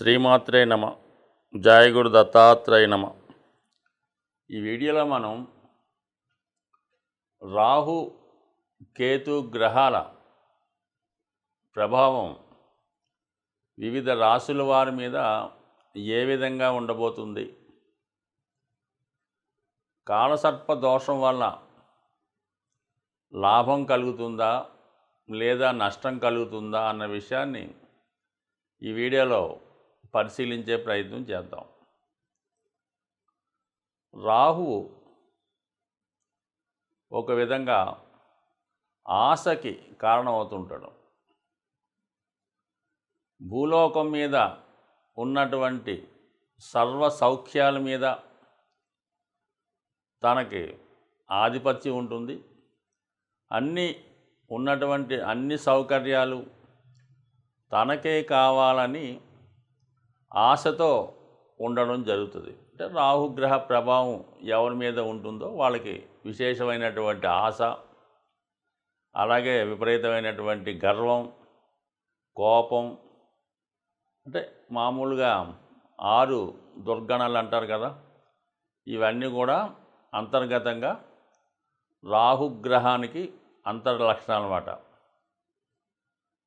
శ్రీమాత్రే నమ. జయ గురు దత్తాత్రేయ నమ. ఈ వీడియోలో మనం రాహు కేతు గ్రహాల ప్రభావం వివిధ రాశుల వారి మీద ఏ విధంగా ఉండబోతుంది, కాలసర్ప దోషం వల్ల లాభం కలుగుతుందా లేదా నష్టం కలుగుతుందా అన్న విషయాన్ని ఈ వీడియోలో పరిశీలించే ప్రయత్నం చేద్దాం. రాహువు ఒక విధంగా ఆశకి కారణమవుతుంటాడు. భూలోకం మీద ఉన్నటువంటి సర్వ సౌఖ్యాల మీద తనకి ఆధిపత్యం ఉంటుంది. ఉన్నటువంటి అన్ని సౌకర్యాలు తనకే కావాలని ఆశతో ఉండడం జరుగుతుంది. అంటే రాహుగ్రహ ప్రభావం ఎవరి మీద ఉంటుందో వాళ్ళకి విశేషమైనటువంటి ఆశ, అలాగే విపరీతమైనటువంటి గర్వం, కోపం, అంటే మామూలుగా 6 దుర్గణాలు అంటారు కదా, ఇవన్నీ కూడా అంతర్గతంగా రాహుగ్రహానికి అంతర్లక్షణాలు అన్నమాట.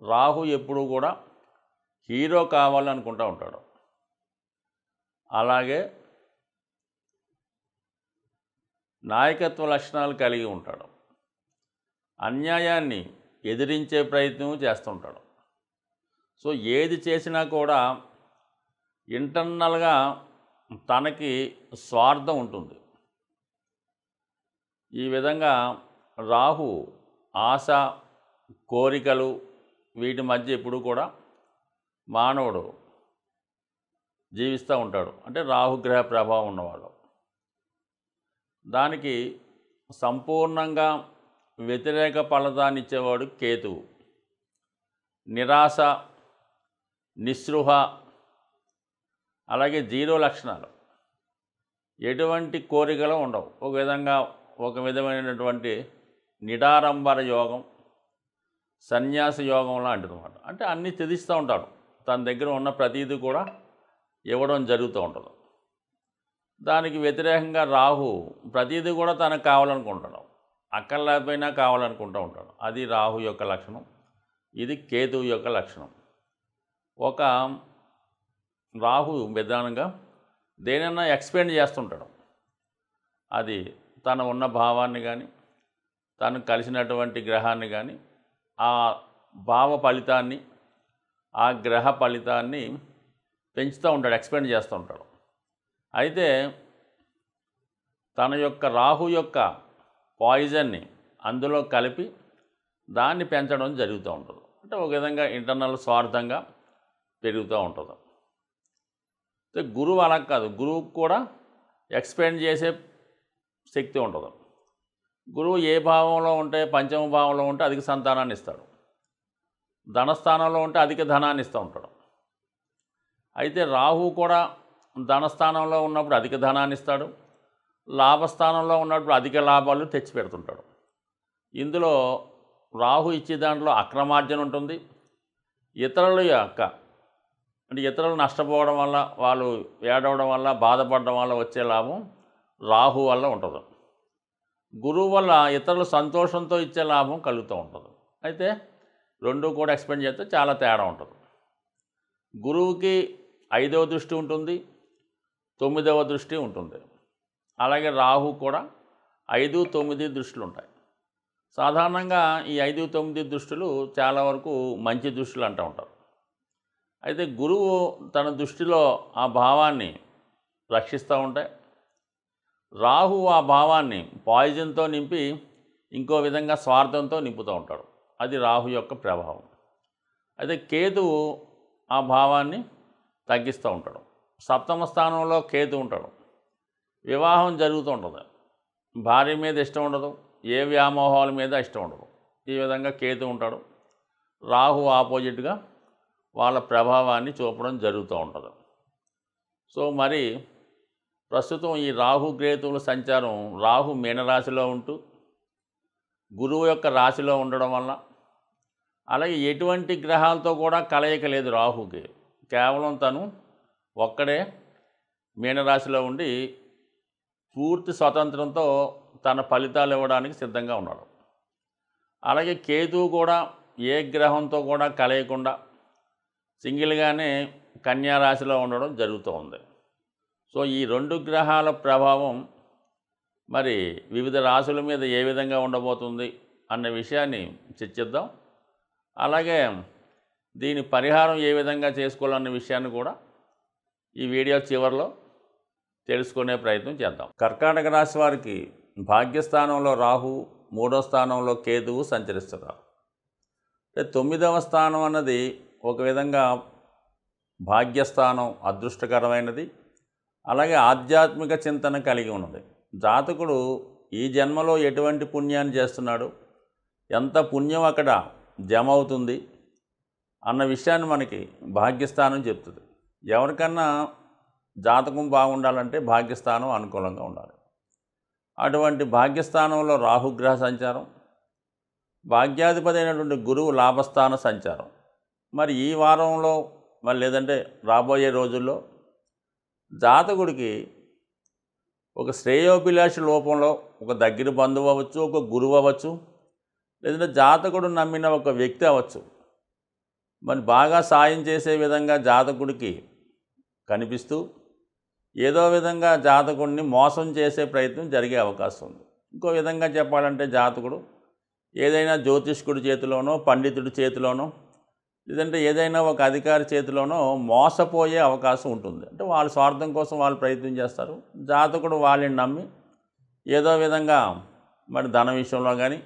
రాహు ఎప్పుడూ కూడా హీరో కావాలనుకుంటూ ఉంటాడు. అలాగే నాయకత్వ లక్షణాలు కలిగి ఉంటాడు. అన్యాయాన్ని ఎదిరించే ప్రయత్నం చేస్తుంటాడు. సో ఏది చేసినా కూడా ఇంటర్నల్గా తనకి స్వార్థం ఉంటుంది. ఈ విధంగా రాహు ఆశ, కోరికలు వీటి మధ్య ఎప్పుడు కూడా మానవుడు జీవిస్తూ ఉంటాడు. అంటే రాహుగ్రహ ప్రభావం ఉన్నవాడు. దానికి సంపూర్ణంగా వ్యతిరేక ఫలితాన్ని ఇచ్చేవాడు కేతువు. నిరాశ, నిస్పృహ, అలాగే 0 లక్షణాలు, ఎటువంటి కోరికలు ఉండవు. ఒక విధమైనటువంటి నిడారంబర యోగం, సన్యాస యోగం లాంటిది అన్నమాట. అంటే అన్నీ త్యజిస్తూ ఉంటాడు. తన దగ్గర ఉన్న ప్రతీది కూడా ఇవ్వడం జరుగుతూ ఉంటుంది. దానికి వ్యతిరేకంగా రాహు ప్రతీది కూడా తనకు కావాలనుకుంటాడు. అక్కర్లేకపోయినా కావాలనుకుంటూ ఉంటాడు. అది రాహు యొక్క లక్షణం. ఇది కేతువు యొక్క లక్షణం. ఒక రాహు విధానంగా దేనైనా ఎక్స్పెండ్ చేస్తుంటాడు. అది తన ఉన్న భావాన్ని కానీ, తను కలిసినటువంటి గ్రహాన్ని కానీ, ఆ భావ ఫలితాన్ని, ఆ గ్రహ ఫలితాన్ని పెంచుతూ ఉంటాడు, ఎక్స్పెండ్ చేస్తూ ఉంటాడు. అయితే తన యొక్క రాహు యొక్క పాయిజన్ని అందులో కలిపి దాన్ని పెంచడం జరుగుతూ ఉంటుంది. అంటే ఒక విధంగా ఇంటర్నల్ స్వార్థంగా పెరుగుతూ ఉంటుంది. గురువు అలా కాదు. గురువుకు కూడా ఎక్స్పెండ్ చేసే శక్తి ఉంటుంది. గురువు ఏ భావంలో ఉంటే, పంచమ భావంలో ఉంటే అధిక సంతానాన్ని ఇస్తాడు. ధనస్థానంలో ఉంటే అధిక ధనాన్ని ఇస్తూ ఉంటాడు. అయితే రాహు కూడా ధనస్థానంలో ఉన్నప్పుడు అధిక ధనాన్ని ఇస్తాడు. లాభస్థానంలో ఉన్నప్పుడు అధిక లాభాలు తెచ్చిపెడుతుంటాడు. ఇందులో రాహు ఇచ్చే దాంట్లో అక్రమార్జన ఉంటుంది. ఇతరుల యొక్క అంటే ఇతరులు నష్టపోవడం వల్ల, వాళ్ళు ఏడవడం వల్ల, బాధపడడం వల్ల వచ్చే లాభం రాహు వల్ల ఉంటుంది. గురువు వల్ల ఇతరులు సంతోషంతో ఇచ్చే లాభం కలుగుతూ ఉంటుంది. అయితే రెండు కూడా ఎక్స్పెండ్ చేస్తే చాలా తేడా ఉంటుంది. గురువుకి 5వ దృష్టి ఉంటుంది, 9వ దృష్టి ఉంటుంది. అలాగే రాహు కూడా 5, 9 దృష్టిలు ఉంటాయి. సాధారణంగా ఈ 5, 9 దృష్టిలు చాలా వరకు మంచి దృష్టిలు అంటూ ఉంటారు. అయితే గురువు తన దృష్టిలో ఆ భావాన్ని రక్షిస్తూ ఉంటే, రాహు ఆ భావాన్ని పాయిజన్తో నింపి ఇంకో విధంగా స్వార్థంతో నింపుతూ ఉంటాడు. అది రాహు యొక్క ప్రభావం. అయితే కేతువు ఆ భావాన్ని తగ్గిస్తూ ఉంటాడు. 7వ స్థానంలో కేతు ఉంటాడు. వివాహం జరుగుతూ ఉంటుంది. భార్య మీద ఇష్టం ఉండదు, ఏ వ్యామోహాల మీద ఇష్టం ఉండదు. ఈ విధంగా కేతు ఉంటాడు. రాహు ఆపోజిట్గా వాళ్ళ ప్రభావాన్ని చూపడం జరుగుతూ ఉంటుంది. సో మరి ప్రస్తుతం ఈ రాహు కేతువుల సంచారం, రాహు మీనరాశిలో ఉంటూ గురువు యొక్క రాశిలో ఉండడం వల్ల, అలాగే ఎటువంటి గ్రహాలతో కూడా కలయిక లేదు రాహుకి. కేవలం తను ఒక్కడే మీనరాశిలో ఉండి పూర్తి స్వతంత్రంతో తన ఫలితాలు ఇవ్వడానికి సిద్ధంగా ఉన్నాడు. అలాగే కేతువు కూడా ఏ గ్రహంతో కూడా కలయకుండా సింగిల్గానే కన్యా రాశిలో ఉండడం జరుగుతూ ఉంది. సో ఈ 2 గ్రహాల ప్రభావం మరి వివిధ రాశుల మీద ఏ విధంగా ఉండబోతుంది అన్న విషయాన్ని చర్చిద్దాం. అలాగే దీని పరిహారం ఏ విధంగా చేసుకోవాలన్న విషయాన్ని కూడా ఈ వీడియో చివరిలో తెలుసుకునే ప్రయత్నం చేద్దాం. కర్కాటక రాశి వారికి భాగ్యస్థానంలో రాహు, 3వ స్థానంలో కేతువు సంచరిస్తున్నారు. అంటే 9వ స్థానం అన్నది ఒక విధంగా భాగ్యస్థానం, అదృష్టకరమైనది. అలాగే ఆధ్యాత్మిక చింతన కలిగి ఉన్నది. జాతకుడు ఈ జన్మలో ఎటువంటి పుణ్యాన్ని చేస్తున్నాడు, ఎంత పుణ్యం అక్కడ జమ అవుతుంది అన్న విషయాన్ని మనకి భాగ్యస్థానం చెప్తుంది. ఎవరికన్నా జాతకం బాగుండాలంటే భాగ్యస్థానం అనుకూలంగా ఉండాలి. అటువంటి భాగ్యస్థానంలో రాహుగ్రహ సంచారం, భాగ్యాధిపతి అయినటువంటి గురువు లాభస్థాన సంచారం. మరి ఈ వారంలో మరి లేదంటే రాబోయే రోజుల్లో జాతకుడికి ఒక శ్రేయోభిలాషి లోపంలో ఒక దగ్గర బంధువు అవ్వచ్చు, ఒక గురువు అవ్వచ్చు, లేదంటే జాతకుడు నమ్మిన ఒక వ్యక్తి అవ్వచ్చు, మరి బాగా సాయం చేసే విధంగా జాతకుడికి కనిపిస్తూ ఏదో విధంగా జాతకుడిని మోసం చేసే ప్రయత్నం జరిగే అవకాశం ఉంది. ఇంకో విధంగా చెప్పాలంటే జాతకుడు ఏదైనా జ్యోతిష్కుడి చేతిలోనో, పండితుడి చేతిలోనో, లేదంటే ఏదైనా ఒక అధికారి చేతిలోనో మోసపోయే అవకాశం ఉంటుంది. అంటే వాళ్ళ స్వార్థం కోసం వాళ్ళు ప్రయత్నం చేస్తారు. జాతకుడు వాళ్ళని నమ్మి ఏదో విధంగా మరి ధన విషయంలో కానీ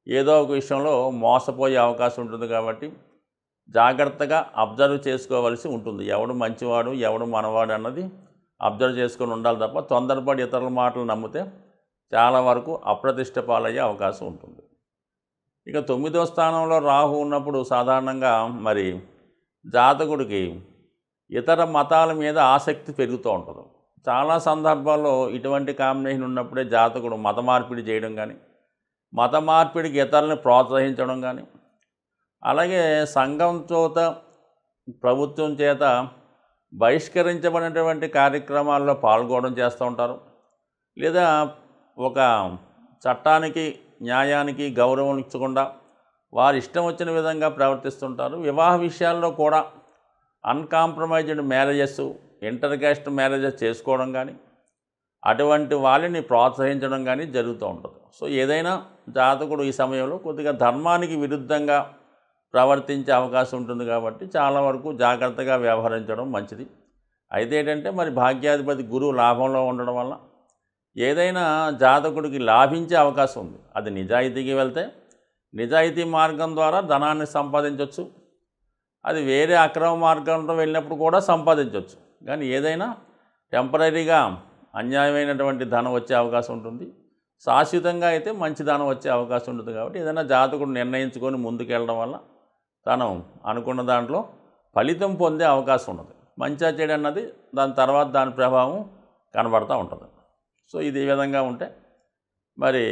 ఏదో ఒక విషయంలో మోసపోయే అవకాశం ఉంటుంది. కాబట్టి జాగ్రత్తగా అబ్జర్వ్ చేసుకోవలసి ఉంటుంది. ఎవడు మంచివాడు, ఎవడు మనవాడు అన్నది అబ్జర్వ్ చేసుకొని ఉండాలి తప్ప తొందరపడి ఇతరుల మాటలు నమ్మితే చాలా వరకు అప్రతిష్ట పాలయ్యే అవకాశం ఉంటుంది. ఇక 9వ స్థానంలో రాహు ఉన్నప్పుడు సాధారణంగా మరి జాతకుడికి ఇతర మతాల మీద ఆసక్తి పెరుగుతూ ఉంటుంది. చాలా సందర్భాల్లో ఇటువంటి కాంబినేషన్ ఉన్నప్పుడే జాతకుడు మత మార్పిడి చేయడం కానీ, మత మార్పిడికి ఇతరులను ప్రోత్సహించడం కానీ, అలాగే సంఘం చేత, ప్రభుత్వం చేత బహిష్కరించబడినటువంటి కార్యక్రమాల్లో పాల్గొనడం చేస్తూ ఉంటారు. లేదా ఒక చట్టానికి, న్యాయానికి గౌరవం ఇచ్చకుండా వారు ఇష్టం వచ్చిన విధంగా ప్రవర్తిస్తుంటారు. వివాహ విషయాల్లో కూడా uncompromised marriages, inter caste marriages చేసుకోవడం కానీ, అటువంటి వాళ్ళని ప్రోత్సహించడం కానీ జరుగుతూ ఉంటుంది. సో ఏదైనా జాతకుడు ఈ సమయంలో కొద్దిగా ధర్మానికి విరుద్ధంగా ప్రవర్తించే అవకాశం ఉంటుంది. కాబట్టి చాలా వరకు జాగ్రత్తగా వ్యవహరించడం మంచిది. అయితే ఏంటంటే మరి భాగ్యాధిపతి గురువు లాభంలో ఉండడం వల్ల ఏదైనా జాతకుడికి లాభించే అవకాశం ఉంది. అది నిజాయితీకి వెళ్తే నిజాయితీ మార్గం ద్వారా ధనాన్ని సంపాదించవచ్చు. అది వేరే అక్రమ మార్గంతో వెళ్ళినప్పుడు కూడా సంపాదించవచ్చు. కానీ ఏదైనా టెంపరీగా అన్యాయమైనటువంటి ధనం వచ్చే అవకాశం ఉంటుంది. శాశ్వతంగా అయితే మంచి ధనం వచ్చే అవకాశం ఉంటుంది. కాబట్టి ఏదైనా జాతకుడు నిర్ణయించుకొని ముందుకెళ్ళడం వల్ల తను అనుకున్న దాంట్లో ఫలితం పొందే అవకాశం ఉన్నది. మంచి చెడు అన్నది దాని తర్వాత దాని ప్రభావం కనబడుతూ ఉంటుంది. సో ఇది ఈ విధంగా ఉంటే మరి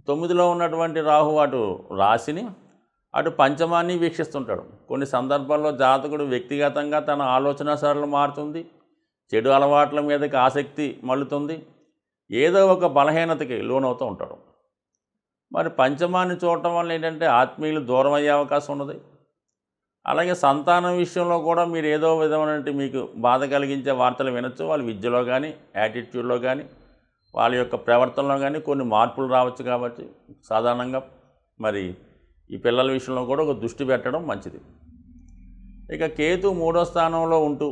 9లో ఉన్నటువంటి రాహు అటు రాశిని, అటు పంచమాన్ని వీక్షిస్తుంటాడు. కొన్ని సందర్భాల్లో జాతకుడు వ్యక్తిగతంగా తన ఆలోచన సరళి మారుతుంది, చెడు అలవాట్ల మీదకి ఆసక్తి మళ్ళుతుంది, ఏదో ఒక బలహీనతకి లోనవుతూ ఉంటాడు. మరి పంచమాన్ని చూడటం వల్ల ఏంటంటే ఆత్మీయులు దూరం అయ్యే అవకాశం ఉన్నది. అలాగే సంతానం విషయంలో కూడా మీరు ఏదో విధమైన మీకు బాధ కలిగించే వార్తలు వినొచ్చు. వాళ్ళ విద్యలో కానీ, యాటిట్యూడ్లో కానీ, వాళ్ళ యొక్క ప్రవర్తనలో కానీ కొన్ని మార్పులు రావచ్చు. కాబట్టి సాధారణంగా మరి ఈ పిల్లల విషయంలో కూడా ఒక దృష్టి పెట్టడం మంచిది. ఇక కేతు 3వ స్థానంలో ఉంటూ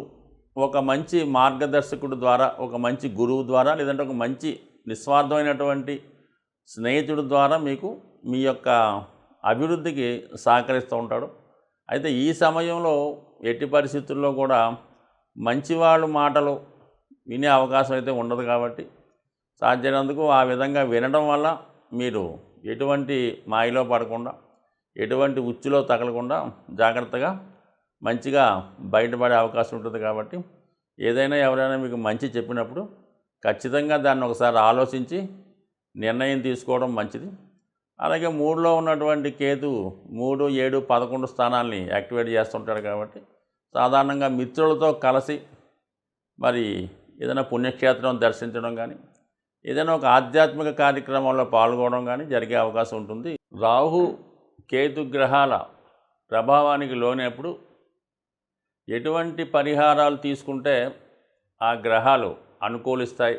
ఒక మంచి మార్గదర్శకుడు ద్వారా, ఒక మంచి గురువు ద్వారా, లేదంటే ఒక మంచి నిస్వార్థమైనటువంటి స్నేహితుడి ద్వారా మీకు మీ యొక్క అభివృద్ధికి సహకరిస్తూ ఉంటాడు. అయితే ఈ సమయంలో ఎట్టి పరిస్థితుల్లో కూడా మంచివాళ్ళు మాటలు వినే అవకాశం అయితే ఉండదు. కాబట్టి సాధ్యమైనందుకు ఆ విధంగా వినడం వల్ల మీరు ఎటువంటి మాయలో పడకుండా, ఎటువంటి ఉచ్చులో తగలకుండా జాగ్రత్తగా మంచిగా బయటపడే అవకాశం ఉంటుంది. కాబట్టి ఏదైనా ఎవరైనా మీకు మంచి చెప్పినప్పుడు ఖచ్చితంగా దాన్ని ఒకసారి ఆలోచించి నిర్ణయం తీసుకోవడం మంచిది. అలాగే 3లో ఉన్నటువంటి కేతు 3, 7, 11 స్థానాల్ని యాక్టివేట్ చేస్తుంటాడు. కాబట్టి సాధారణంగా మిత్రులతో కలిసి మరి ఏదైనా పుణ్యక్షేత్రం దర్శించడం కానీ, ఏదైనా ఒక ఆధ్యాత్మిక కార్యక్రమంలో పాల్గొనడం కానీ జరిగే అవకాశం ఉంటుంది. రాహు కేతు గ్రహాల ప్రభావానికి లోనప్పుడు ఎటువంటి పరిహారాలు తీసుకుంటే ఆ గ్రహాలు అనుకూలిస్తాయి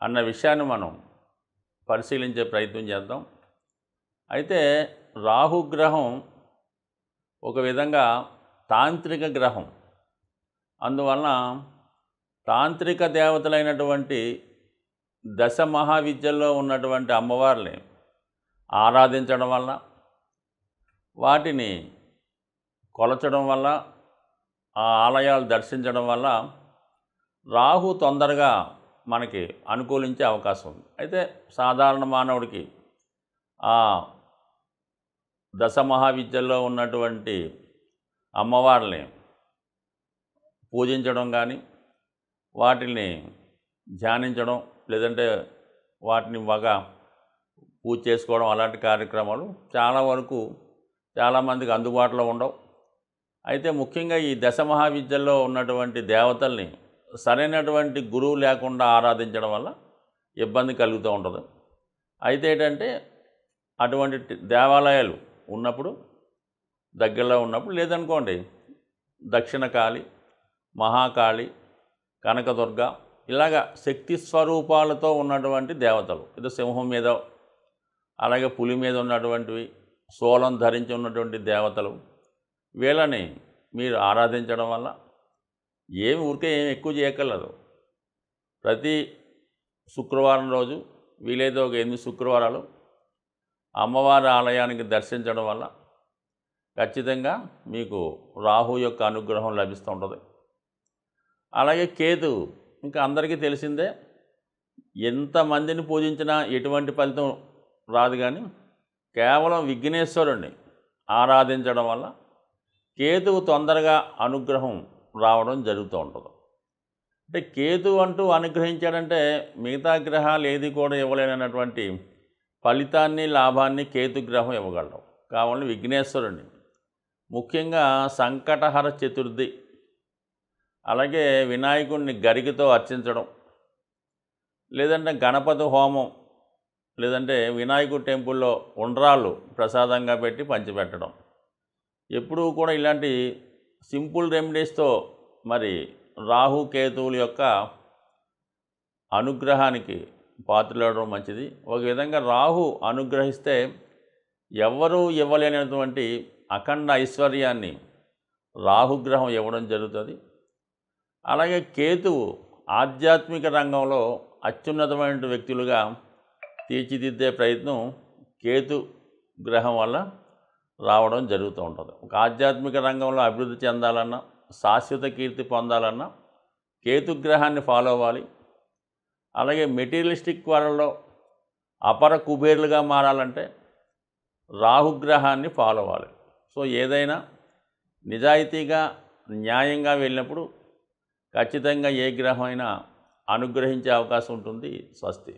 అన్న విషయాన్ని మనం పరిశీలించే ప్రయత్నం చేద్దాం. అయితే రాహుగ్రహం ఒక విధంగా తాంత్రిక గ్రహం. అందువలన తాంత్రిక దేవతలైనటువంటి దశ మహావిద్యల్లో ఉన్నటువంటి అమ్మవారిని ఆరాధించడం వల్ల, వాటిని కొలచడం వల్ల, ఆ ఆలయాలు దర్శించడం వల్ల రాహు తొందరగా మనకి అనుకూలించే అవకాశం ఉంది. అయితే సాధారణ మానవుడికి ఆ దశ మహావిద్యల్లో ఉన్నటువంటి అమ్మవారిని పూజించడం కానీ, వాటిని ధ్యానించడం, లేదంటే వాటిని బాగా పూజ చేసుకోవడం, అలాంటి కార్యక్రమాలు చాలా వరకు చాలామందికి అందుబాటులో ఉండవు. అయితే ముఖ్యంగా ఈ దశ మహావిద్యల్లో ఉన్నటువంటి దేవతల్ని సరైనటువంటి గురువు లేకుండా ఆరాధించడం వల్ల ఇబ్బంది కలుగుతూ ఉంటుంది. అయితే ఏంటంటే అటువంటి దేవాలయాలు ఉన్నప్పుడు, దగ్గరలో ఉన్నప్పుడు, లేదనుకోండి దక్షిణ కాళి, మహాకాళి, కనకదుర్గ ఇలాగ శక్తి స్వరూపాలతో ఉన్నటువంటి దేవతలు, ఇది సింహం మీద, అలాగే పులి మీద ఉన్నటువంటివి, శూలం ధరించి ఉన్నటువంటి దేవతలు, వీళ్ళని మీరు ఆరాధించడం వల్ల ఊరికే ఏమి ఎక్కువ చేయగలరు. ప్రతి శుక్రవారం రోజు వీలైతే ఒక 8 శుక్రవారాలు అమ్మవారి ఆలయానికి దర్శించడం వల్ల ఖచ్చితంగా మీకు రాహు యొక్క అనుగ్రహం లభిస్తూ ఉంటుంది. అలాగే కేతు ఇంకా అందరికీ తెలిసిందే, ఎంతమందిని పూజించినా ఎటువంటి ఫలితం రాదు. కానీ కేవలం విఘ్నేశ్వరుణ్ణి ఆరాధించడం వల్ల కేతువు తొందరగా అనుగ్రహం రావడం జరుగుతూ ఉంటుంది. అంటే కేతు అంటూ అనుగ్రహించాడంటే మిగతా గ్రహాలు ఏది కూడా ఇవ్వలేనటువంటి ఫలితాన్ని, లాభాన్ని కేతు గ్రహం ఇవ్వగలడం. కావాలని విఘ్నేశ్వరుణ్ణి, ముఖ్యంగా సంకటహర చతుర్థి, అలాగే వినాయకుడిని గరికతో అర్చించడం, లేదంటే గణపతి హోమం, లేదంటే వినాయకుడి టెంపుల్లో ఉండ్రాళ్ళు ప్రసాదంగా పెట్టి పంచిపెట్టడం, ఎప్పుడూ కూడా ఇలాంటి సింపుల్ రెమెడీస్తో మరి రాహు కేతువుల యొక్క అనుగ్రహానికి పాత్రలవడం మంచిది. ఒక విధంగా రాహు అనుగ్రహిస్తే ఎవ్వరూ ఇవ్వలేనటువంటి అఖండ ఐశ్వర్యాన్ని రాహుగ్రహం ఇవ్వడం జరుగుతుంది. అలాగే కేతువు ఆధ్యాత్మిక రంగంలో అత్యున్నతమైన వ్యక్తులుగా తీర్చిదిద్దే ప్రయత్నం కేతు గ్రహం వల్ల రావడం జరుగుతూ ఉంటుంది. ఒక ఆధ్యాత్మిక రంగంలో అభివృద్ధి చెందాలన్నా, శాశ్వత కీర్తి పొందాలన్నా కేతుగ్రహాన్ని ఫాలో అవ్వాలి. అలాగే మెటీరియలిస్టిక్ వరల్డ్లో అపర కుబేర్లుగా మారాలంటే రాహుగ్రహాన్ని ఫాలో అవ్వాలి. సో ఏదైనా నిజాయితీగా, న్యాయంగా వెళ్ళినప్పుడు ఖచ్చితంగా ఏ గ్రహం అయినా అనుగ్రహించే అవకాశం ఉంటుంది. స్వస్తి.